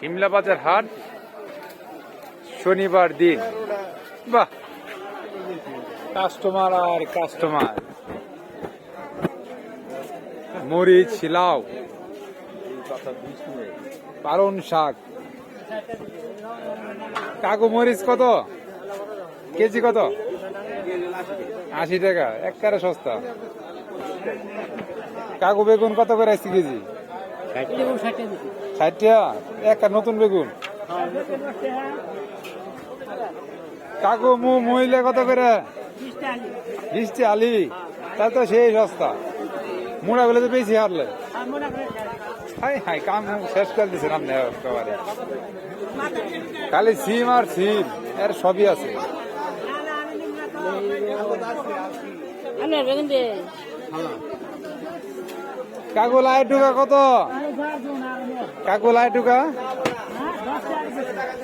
শিমলা বাজার হাট শনিবার দিন। বাহ, কাস্টমার আর কাস্টমার। মরিচ, লাউ, পালং শাক। কাকু মরিচ কত কেজি? কত? 80 টাকা, একবারে সস্তা। কাকু বেগুন কত করে আসছে কেজি? 60 টাকা একটা নতুন বেগুন। কাকু মহিলা কত করে? 20 টাকা আলি। তাহলে তো সেই সস্তা। মুড়া গুলো তো বেশি হারলে। হাই হাই, কাম শেষ করে দিচ্ছেন আপনি একেবারে। খালি সিম আর সিম, এর সবই আছে। কাকু লাই টুকা কত? কাকু লাই টুকা